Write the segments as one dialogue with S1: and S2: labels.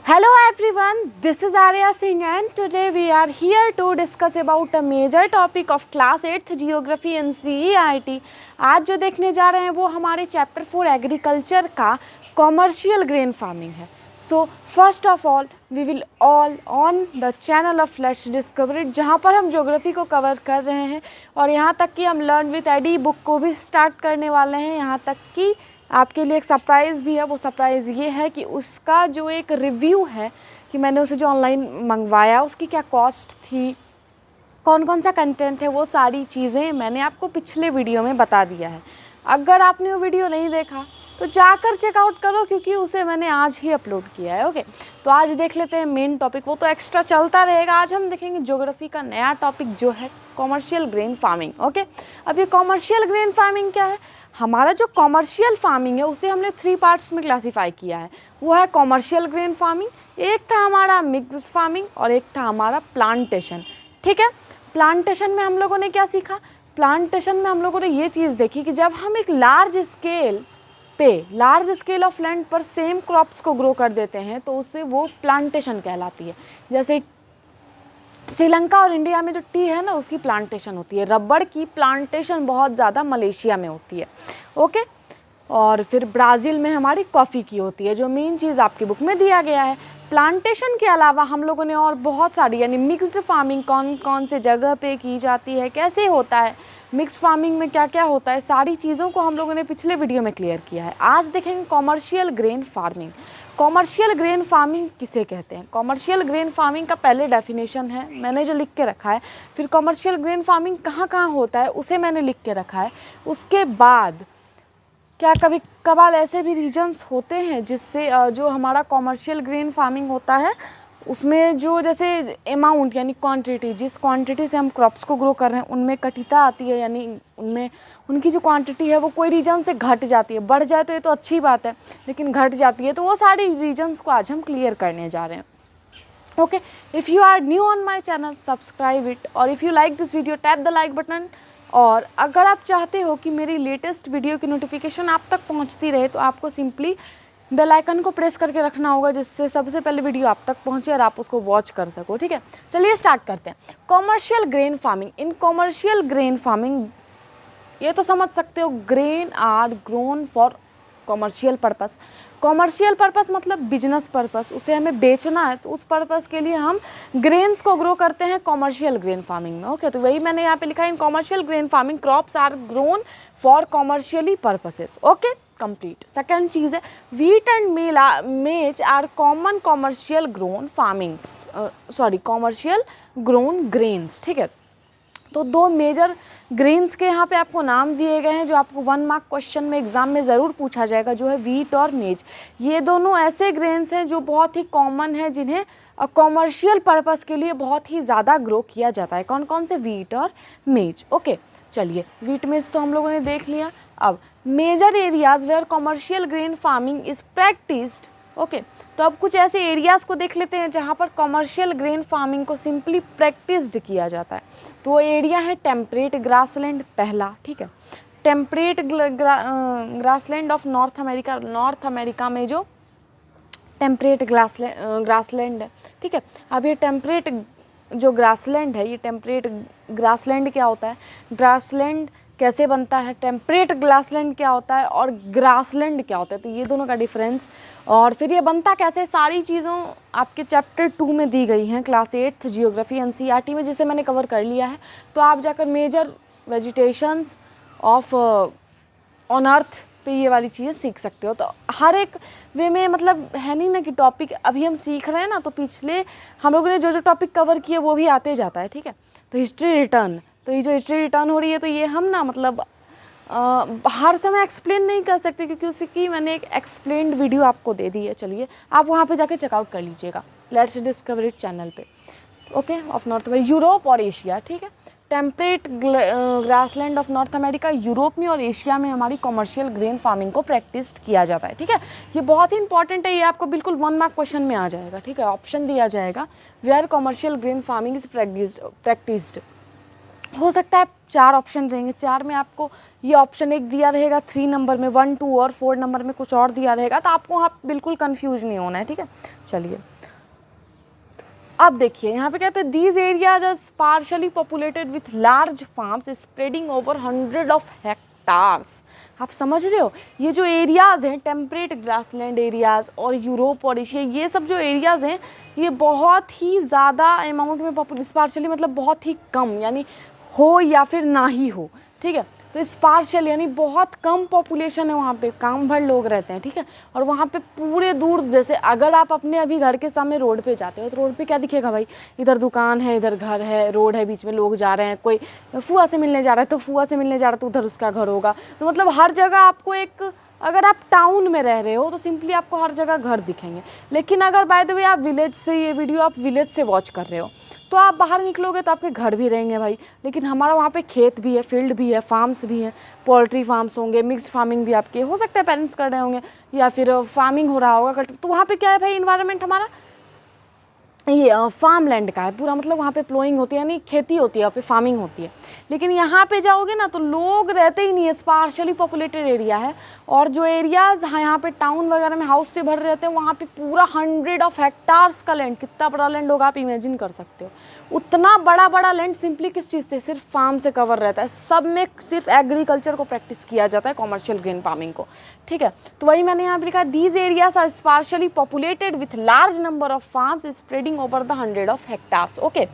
S1: Hello everyone, this is Arya Singh and today we are here to discuss about a major topic of class 8th geography and CERT। आज जो देखने जा रहे हैं वो हमारे चैप्टर 4 एग्रीकल्चर का कॉमर्शियल ग्रेन फार्मिंग है। So first of all we will all on the channel of let's discover it, जहाँ पर हम ज्योग्राफी को कवर कर रहे हैं और यहाँ तक कि हम लर्न विथ एडी बुक को भी स्टार्ट करने वाले हैं। यहाँ तक कि आपके लिए एक सरप्राइज़ भी है। वो सरप्राइज़ ये है कि उसका जो एक रिव्यू है कि मैंने उसे जो ऑनलाइन मंगवाया उसकी क्या कॉस्ट थी, कौन कौन सा कंटेंट है, वो सारी चीज़ें मैंने आपको पिछले वीडियो में बता दिया है। अगर आपने वो वीडियो नहीं देखा तो जाकर चेकआउट करो क्योंकि उसे मैंने आज ही अपलोड किया है। ओके, तो आज देख लेते हैं मेन टॉपिक, वो तो एक्स्ट्रा चलता रहेगा। आज हम देखेंगे ज्योग्राफी का नया टॉपिक जो है कॉमर्शियल ग्रेन फार्मिंग। ओके, अब ये कॉमर्शियल ग्रेन फार्मिंग क्या है? हमारा जो कॉमर्शियल फार्मिंग है उसे हमने 3 पार्ट्स में क्लासीफाई किया है। वो है कॉमर्शियल ग्रेन फार्मिंग, एक था हमारा मिक्स्ड फार्मिंग और एक था हमारा प्लांटेशन। ठीक है, प्लांटेशन में हम लोगों ने क्या सीखा? प्लांटेशन में हम लोगों ने ये चीज़ देखी कि जब हम एक लार्ज स्केल ऑफ लैंड पर सेम क्रॉप्स को ग्रो कर देते हैं तो उससे वो प्लांटेशन कहलाती है। जैसे श्रीलंका और इंडिया में जो टी है ना उसकी प्लांटेशन होती है। रबड़ की प्लांटेशन बहुत ज़्यादा मलेशिया में होती है। ओके, और फिर ब्राज़ील में हमारी कॉफ़ी की होती है, जो मेन चीज़ आपकी बुक में दिया गया है। प्लांटेशन के अलावा हम लोगों ने और बहुत सारी यानी मिक्स्ड फार्मिंग कौन कौन से जगह पे की जाती है, कैसे होता है, मिक्स फार्मिंग में क्या क्या होता है, सारी चीज़ों को हम लोगों ने पिछले वीडियो में क्लियर किया है। आज देखेंगे commercial grain farming. Commercial grain farming किसे कहते हैं? कॉमर्शियल ग्रेन फार्मिंग का पहले डेफिनेशन है, मैंने जो लिख के रखा है। फिर कॉमर्शियल ग्रेन फार्मिंग कहाँ कहाँ होता है उसे मैंने लिख के रखा है। उसके बाद क्या कभी कभार ऐसे भी रीजन्स होते हैं जिससे जो हमारा कॉमर्शियल ग्रेन फार्मिंग होता है उसमें जो जैसे अमाउंट यानी क्वांटिटी, जिस क्वांटिटी से हम क्रॉप्स को ग्रो कर रहे हैं उनमें कटिता आती है, यानी उनमें उनकी जो क्वांटिटी है वो कोई रीजन से घट जाती है। बढ़ जाए तो ये तो अच्छी बात है, लेकिन घट जाती है तो वो सारी रीजन्स को आज हम क्लियर करने जा रहे हैं। Okay, if you are new on my channel subscribe it और if you like this video tap the like button. और अगर आप चाहते हो कि मेरी लेटेस्ट वीडियो की नोटिफिकेशन आप तक पहुंचती रहे तो आपको सिंपली बेल आइकन को प्रेस करके रखना होगा, जिससे सबसे पहले वीडियो आप तक पहुंचे और आप उसको वॉच कर सको। ठीक है, चलिए स्टार्ट करते हैं। Commercial grain farming. In commercial grain farming ये तो समझ सकते हो, grain are grown for commercial purpose. Commercial purpose मतलब बिजनेस पर्पस, उसे हमें बेचना है तो उस पर्पस के लिए हम ग्रेन्स को ग्रो करते हैं कॉमर्शियल ग्रेन फार्मिंग में। ओके, तो वही मैंने यहाँ पे लिखा है, in commercial grain farming crops are grown for commercially purposes. Okay, complete. Second चीज़ है wheat and maize are common commercial grown farmings, commercial grown grains. ठीक है, तो 2 मेजर ग्रेन्स के यहाँ पे आपको नाम दिए गए हैं जो आपको 1 मार्क क्वेश्चन में एग्जाम में ज़रूर पूछा जाएगा, जो है वीट और मेज। ये दोनों ऐसे ग्रेन्स हैं जो बहुत ही कॉमन है, जिन्हें कॉमर्शियल पर्पस के लिए बहुत ही ज़्यादा ग्रो किया जाता है। कौन कौन से? वीट और मेज। ओके, चलिए वीट मेज तो हम लोगों ने देख लिया। अब major areas where commercial grain farming is practised. Okay, तो अब कुछ ऐसे एरियाज़ को देख लेते हैं जहाँ पर कॉमर्शियल ग्रेन फार्मिंग को सिंपली प्रैक्टिस्ड किया जाता है। तो वो एरिया है टेम्परेट ग्रासलैंड पहला। ठीक है, temperate grassland of north America. North America में जो टेम्परेट ग्रासलैंड है। ठीक है, अब ये टेम्परेट जो ग्रासलैंड है, ये टेम्परेट ग्रासलैंड क्या होता है, ग्रासलैंड कैसे बनता है, टेम्परेट ग्रासलैंड क्या होता है और ग्रासलैंड क्या होता है, तो ये दोनों का डिफरेंस, और फिर ये बनता कैसे, सारी चीज़ों आपके चैप्टर 2 में दी गई हैं क्लास 8th जियोग्राफी एनसीईआरटी में, जिसे मैंने कवर कर लिया है। तो आप जाकर major vegetations of on earth पे ये वाली चीज़ें सीख सकते हो। तो हर एक वे में मतलब है नहीं ना कि टॉपिक अभी हम सीख रहे हैं ना, तो पिछले हम लोगों ने जो जो टॉपिक कवर किए वो भी आते जाता है। ठीक है, तो हिस्ट्री रिटर्न, तो ये जो हिस्ट्री रिटर्न हो रही है तो ये हम ना मतलब हर समय एक्सप्लेन नहीं कर सकते क्योंकि उसकी मैंने एक एक्सप्लेन्ड वीडियो आपको दे दी है। चलिए आप वहाँ पे जाके चेकआउट कर लीजिएगा लेट्स डिस्कवर इट चैनल पे। Okay, of north America, Europe और एशिया। ठीक है, temperate grassland of north America, Europe में और एशिया में हमारी कॉमर्शियल ग्रेन फार्मिंग को प्रैक्टिस किया जाता है। ठीक है, ये बहुत ही इंपॉर्टेंट है, ये आपको बिल्कुल 1 मार्क क्वेश्चन में आ जाएगा। ठीक है, ऑप्शन दिया जाएगा where commercial grain farming is practised. हो सकता है 4 ऑप्शन रहेंगे, 4 में आपको ये ऑप्शन एक दिया रहेगा 3 नंबर में, 1, 2 और 4 नंबर में कुछ और दिया रहेगा, तो आपको वहाँ बिल्कुल कंफ्यूज नहीं होना है, ठीक है। चलिए अब देखिए यहाँ पे कहते हैं these areas are sparsely populated with large farms spreading over 100 of hectares. आप समझ रहे हो, ये जो एरियाज़ हैं टेम्परेट ग्रासलैंड एरियाज़ और यूरोप और एशिया, ये सब जो एरियाज़ हैं ये बहुत ही ज़्यादा अमाउंट में स्पार्शली मतलब बहुत ही कम, यानी हो या फिर ना ही हो, ठीक है। तो स्पार्शल यानी बहुत कम पॉपुलेशन है वहाँ पे, काम भर लोग रहते हैं, ठीक है। और वहाँ पे पूरे दूर, जैसे अगर आप अपने अभी घर के सामने रोड पे जाते हो तो रोड पे क्या दिखेगा भाई, इधर दुकान है, इधर घर है, रोड है, बीच में लोग जा रहे हैं, कोई फूआ से मिलने जा रहा है तो फूआ से मिलने जा रहा है तो उधर उसका घर होगा। तो मतलब हर जगह आपको एक, अगर आप टाउन में रह रहे हो तो सिंपली आपको हर जगह घर दिखेंगे। लेकिन अगर बाय द वे आप विलेज से, ये वीडियो आप विलेज से वॉच कर रहे हो, तो आप बाहर निकलोगे तो आपके घर भी रहेंगे भाई, लेकिन हमारा वहाँ पे खेत भी है, फील्ड भी है, फार्म्स भी हैं, पोल्ट्री फार्म्स होंगे, मिक्स्ड फार्मिंग भी आपके हो सकता है पेरेंट्स कर रहे होंगे, या फिर फार्मिंग हो रहा होगा। तो वहाँ पे क्या है भाई, इन्वायरमेंट हमारा ये फार्म लैंड का है पूरा, मतलब वहाँ पे प्लोइंग होती है, यानी खेती होती है, वहाँ पे फार्मिंग होती है। लेकिन यहाँ पे जाओगे ना तो लोग रहते ही नहीं है, स्पार्शली पॉपुलेटेड एरिया है। और जो एरियाज़ यहाँ पे टाउन वगैरह में हाउस से भर रहते हैं, वहाँ पे पूरा 100 ऑफ हेक्टार्स का लैंड, कितना बड़ा लैंड होगा आप इमेजिन कर सकते हो। उतना बड़ा बड़ा लैंड सिंपली किस चीज़ से, सिर्फ फार्म से कवर रहता है। सब में सिर्फ एग्रीकल्चर को प्रैक्टिस किया जाता है, कॉमर्शियल ग्रेन फार्मिंग को, ठीक है। तो वही मैंने यहाँ पे लिखा, these areas are sparsely populated with large number of farms spreading over the 100 of hectares. Okay,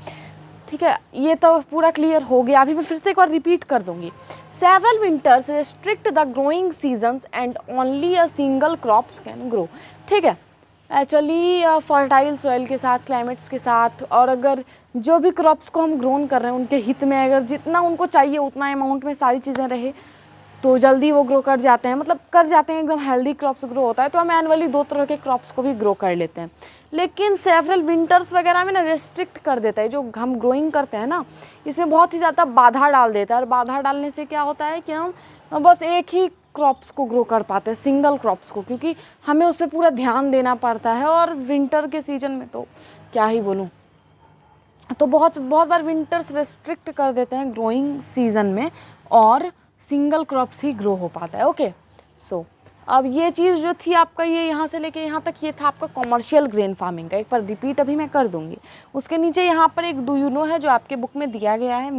S1: ठीक है, ये तो पूरा क्लियर हो गया। अभी मैं फिर से एक बार रिपीट कर दूंगी। Several winters restrict the growing seasons and only a single crops can grow, ठीक है। एक्चुअली फर्टाइल सॉइल के साथ, क्लाइमेट्स के साथ, और अगर जो भी क्रॉप्स को हम ग्रोन कर रहे हैं उनके हित में, अगर जितना उनको चाहिए उतना अमाउंट में सारी चीज़ें रहे तो जल्दी वो ग्रो कर जाते हैं, मतलब कर जाते हैं, एकदम हेल्दी क्रॉप्स ग्रो होता है। तो हम एनुअली 2 तरह के क्रॉप्स को भी ग्रो कर लेते हैं। लेकिन सेवरल विंटर्स वगैरह में ना रेस्ट्रिक्ट कर देता है, जो हम ग्रोइंग करते हैं ना, इसमें बहुत ही ज़्यादा बाधा डाल देता है। और बाधा डालने से क्या होता है कि हम बस एक ही क्रॉप्स को ग्रो कर पाते हैं, सिंगल क्रॉप्स को, क्योंकि हमें उस पर पूरा ध्यान देना पड़ता है। और विंटर के सीजन में तो क्या ही बोलूँ, तो बहुत बार विंटर्स रेस्ट्रिक्ट कर देते हैं ग्रोइंग सीजन में, और सिंगल क्रॉप्स ही ग्रो हो पाता है। ओके, सो अब ये चीज़ जो थी आपका, ये यहाँ से लेके यहाँ तक, ये था आपका कॉमर्शियल ग्रेन फार्मिंग का। एक बार रिपीट अभी मैं कर दूंगी। उसके नीचे यहाँ पर एक डू यू नो है जो आपके बुक में दिया गया है,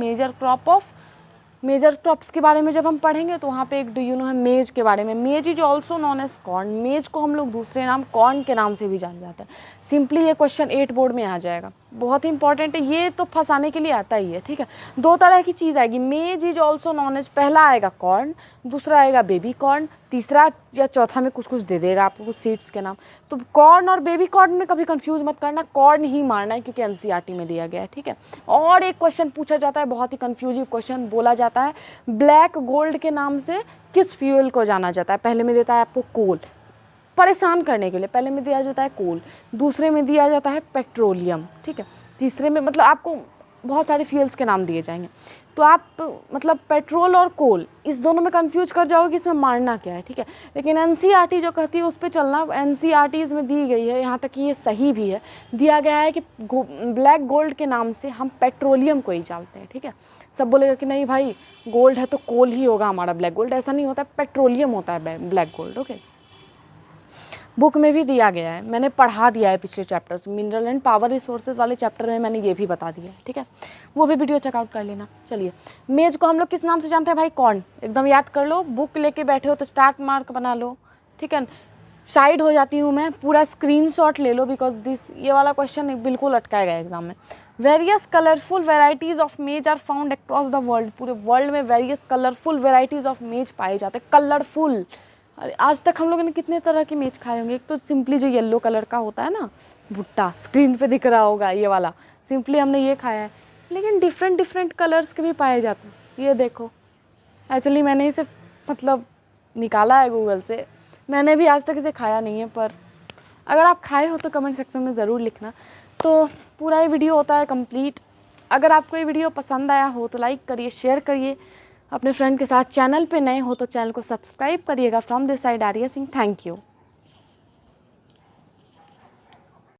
S1: मेजर क्रॉप्स के बारे में जब हम पढ़ेंगे तो वहाँ पे एक डू यू नो है मेज के बारे में। Maize is also known as corn, maize को हम लोग दूसरे नाम कॉर्न के नाम से भी जान जाते हैं। सिंपली ये क्वेश्चन 8 बोर्ड में आ जाएगा, बहुत ही इंपॉर्टेंट है, ये तो फंसाने के लिए आता ही है, ठीक है। 2 तरह की चीज़ आएगी, मेज इज ऑल्सो नॉन एज, पहला आएगा कॉर्न, दूसरा आएगा बेबी कॉर्न, तीसरा या चौथा में कुछ दे देगा आपको, कुछ सीड्स के नाम। तो कॉर्न और बेबी कॉर्न में कभी कंफ्यूज मत करना, कॉर्न ही मारना है क्योंकि एनसीईआरटी में दिया गया है, ठीक है। और एक क्वेश्चन पूछा जाता है, बहुत ही कंफ्यूजिव क्वेश्चन, बोला जाता है ब्लैक गोल्ड के नाम से किस फ्यूल को जाना जाता है। पहले में देता है आपको कोल, परेशान करने के लिए, पहले में दिया जाता है कोल, दूसरे में दिया जाता है पेट्रोलियम, ठीक है, तीसरे में, मतलब आपको बहुत सारे फ्यूल्स के नाम दिए जाएंगे। तो आप मतलब पेट्रोल और कोल इस दोनों में कंफ्यूज कर जाओगे कि इसमें मारना क्या है, ठीक है। लेकिन एनसीईआरटी जो कहती है उस पर चलना, एनसीईआरटी इसमें दी गई है, यहाँ तक कि ये सही भी है, दिया गया है कि ब्लैक गोल्ड के नाम से हम पेट्रोलियम को ही जानते हैं, ठीक है। सब बोलेगा कि नहीं भाई गोल्ड है तो कोल ही होगा हमारा ब्लैक गोल्ड, ऐसा नहीं होता, पेट्रोलियम होता है ब्लैक गोल्ड। ओके, बुक में भी दिया गया है, मैंने पढ़ा दिया है पिछले chapters, mineral and power resources वाले चैप्टर में मैंने ये भी बता दिया है, ठीक है, वो भी वीडियो चेकआउट कर लेना। चलिए, मेज को हम लोग किस नाम से जानते हैं भाई, कॉर्न, एकदम याद कर लो, बुक लेके बैठे हो तो स्टार्ट मार्क बना लो, ठीक है। साइड हो जाती हूँ मैं, पूरा स्क्रीनशॉट ले लो बिकॉज दिस, ये वाला क्वेश्चन बिल्कुल अटकाएगा एग्जाम में। Various colourful varieties of maize are found across the world, पूरे वर्ल्ड में various colourful varieties of maize पाए जाते हैं, कलरफुल। आज तक हम लोगों ने कितने तरह के मेज खाए होंगे, एक तो सिंपली जो येलो कलर का होता है ना भुट्टा, स्क्रीन पे दिख रहा होगा ये वाला, सिंपली हमने ये खाया है, लेकिन डिफरेंट कलर्स के भी पाए जाते हैं। ये देखो, एक्चुअली मैंने इसे मतलब निकाला है गूगल से, मैंने भी आज तक इसे खाया नहीं है, पर अगर आप खाए हो तो कमेंट सेक्शन में ज़रूर लिखना। तो पूरा ये वीडियो होता है कंप्लीट। अगर आपको ये वीडियो पसंद आया हो तो लाइक करिए, शेयर करिए अपने फ्रेंड के साथ। चैनल पे नए हो तो चैनल को सब्सक्राइब करिएगा। From this side Arya Singh, thank you.